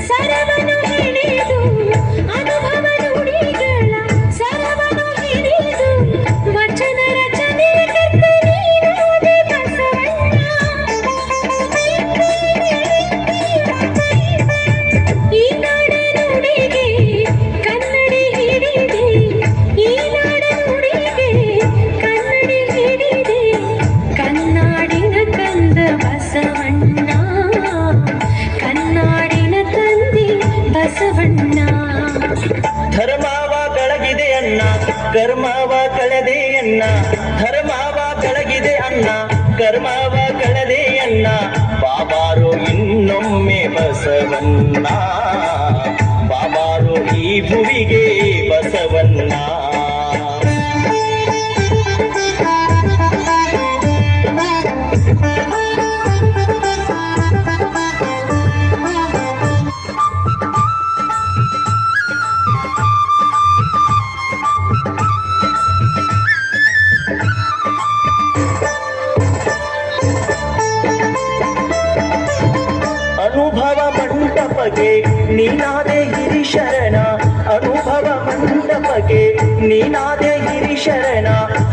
ಸರವನ್ನು ಹಿಡಿದು ಅನುಭವ ನುಡಿಗಳ ಸರವನ್ನು ಹಿಡಿದು ವಚನ ರಚನೆ ಕರ್ತ ನೀನಾದೆ ಬಸವಣ್ಣ. ಈ ನಾಡ ನುಡಿಗೆ ಕನ್ನಡಿ ಹಿಡಿದೆ, ಈ ನಾಡ ನುಡಿಗೆ ಕನ್ನಡಿ ಹಿಡಿದೆ, ಕನ್ನಾಡಿನ ಕಂದ ಬಸವಣ್ಣ, ಕನ್ನಾಡಿನ ತಂದೆ ಬಸವಣ್ಣ. ಧರ್ಮವ ಬೆಳಗಿದೆ ಅಣ್ಣ, ಕರ್ಮವ ಕಳೆದೆ ಅಣ್ಣ, ಧರ್ಮವ ಬೆಳಗಿದೆ ಅಣ್ಣ, ಕರ್ಮವ ಕಳೆದೆ ಅಣ್ಣ, ಬಾಬಾರು ಇನ್ನೊಮ್ಮೆ ಬಸವಣ್ಣ, ಬಾಬಾರು ಈ ಭುವಿಗೆ ಬಸವಣ್ಣ. ಅನುಭವ ಮಂಟಪಕ್ಕೆ ನೀನಾದೆ ಹಿರಿಶರಣ, ಅನುಭವ ಮಂಟಪಕ್ಕೆ ನೀನಾದೆ ಹಿರಿಶರಣ,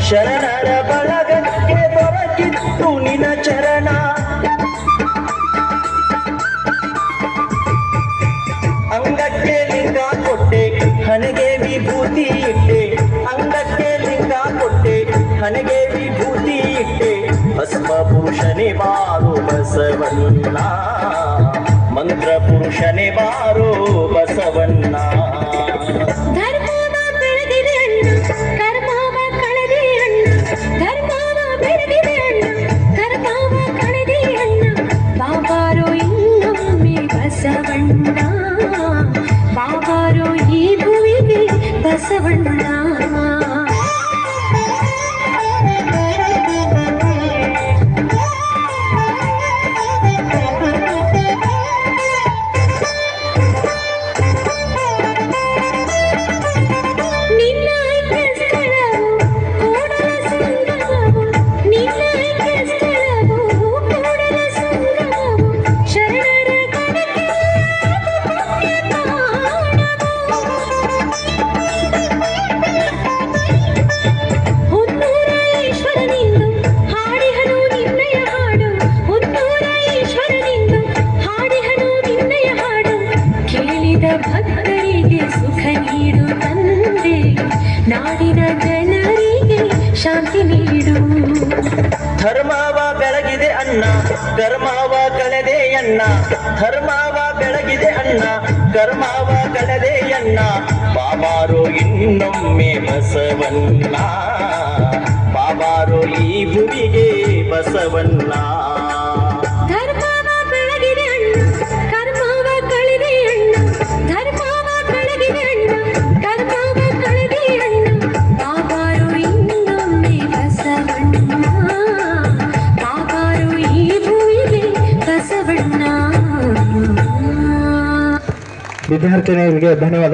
ಶರಣರ ಬಳಗಕ್ಕೆ ದೊರಕಿತ್ತು ನಿನ ಚರಣ. ಅಂಗಕ್ಕೆ ಲಿಂಗ ಕೊಟ್ಟೆ ಹಣೆಗೆ ವಿಭೂತಿ ಇಟ್ಟೆ, ಅಂಗಕ್ಕೆ ಲಿಂಗ ಕೊಟ್ಟೆ ಹಣೆಗೆ ವಿಭೂತಿ ಇಟ್ಟೆ, ಭಸ್ಮ ಪುರುಷನೇ ಬಾರು ಬಸವಣ್ಣ, ಮಂತ್ರ ಪುರುಷನೇ ಬಾರೋ ಬಸವಣ್ಣ. ಧರ್ಮವ ಬೆಳೆದಿದೆ ಅಣ್ಣ, ಕರ್ಮವ ಕಳೆದೆ ಅಣ್ಣ, ಧರ್ಮವ ಬೆಳೆದಿದೆ ಅಣ್ಣ, ಕರ್ಮವ ಕಳೆದೆ ಅಣ್ಣ, ಬಾಬಾರೋ ಇನ್ನೊಮ್ಮೆ ಬಸವಣ್ಣ, ಬಾಬಾರೋ ಈ ಭುವಿಗೆ ಬಸವಣ್ಣ. ಭಕ್ತರಿಗೆ ಸುಖ ನೀಡು ತಂದೆ, ನಾಡಿನ ಜನರಿಗೆ ಶಾಂತಿ ನೀಡು. ಧರ್ಮವ ಬೆಳಗಿದೆ ಅಣ್ಣ, ಕರ್ಮವ ಕಳೆದೆ ಅಣ್ಣ, ಧರ್ಮವ ಬೆಳಗಿದೆ ಅಣ್ಣ, ಕರ್ಮವ ಕಳೆದೆ ಅಣ್ಣ, ಬಾಬಾರು ಇನ್ನೊಮ್ಮೆ ಬಸವಣ್ಣ, ಬಾಬಾರು ಈ ಭುವಿಗೆ ಬಸವಣ್ಣ. ಧರ್ಮವ ಬೆಳಗಿದೆ ಅಣ್ಣ, ಕರ್ಮವ ಕಳೆದೆ ಅಣ್ಣ, ಧರ್ಮವ ಬೆಳಗಿದೆ ಅಣ್ಣ, ಕರ್ಮವ ಕಳೆದೆ ಅಣ್ಣ, ಬಾಬಾರು ಇನ್ನೊಮ್ಮೆ ಬಸವಣ್ಣ, ಬಾಬಾರು ಈ ಭೂಮಿಗೆ ಬಸವಣ್ಣ. ವಿದ್ಯಾರ್ಥಿನಿಯರಿಗೆ ಧನ್ಯವಾದ.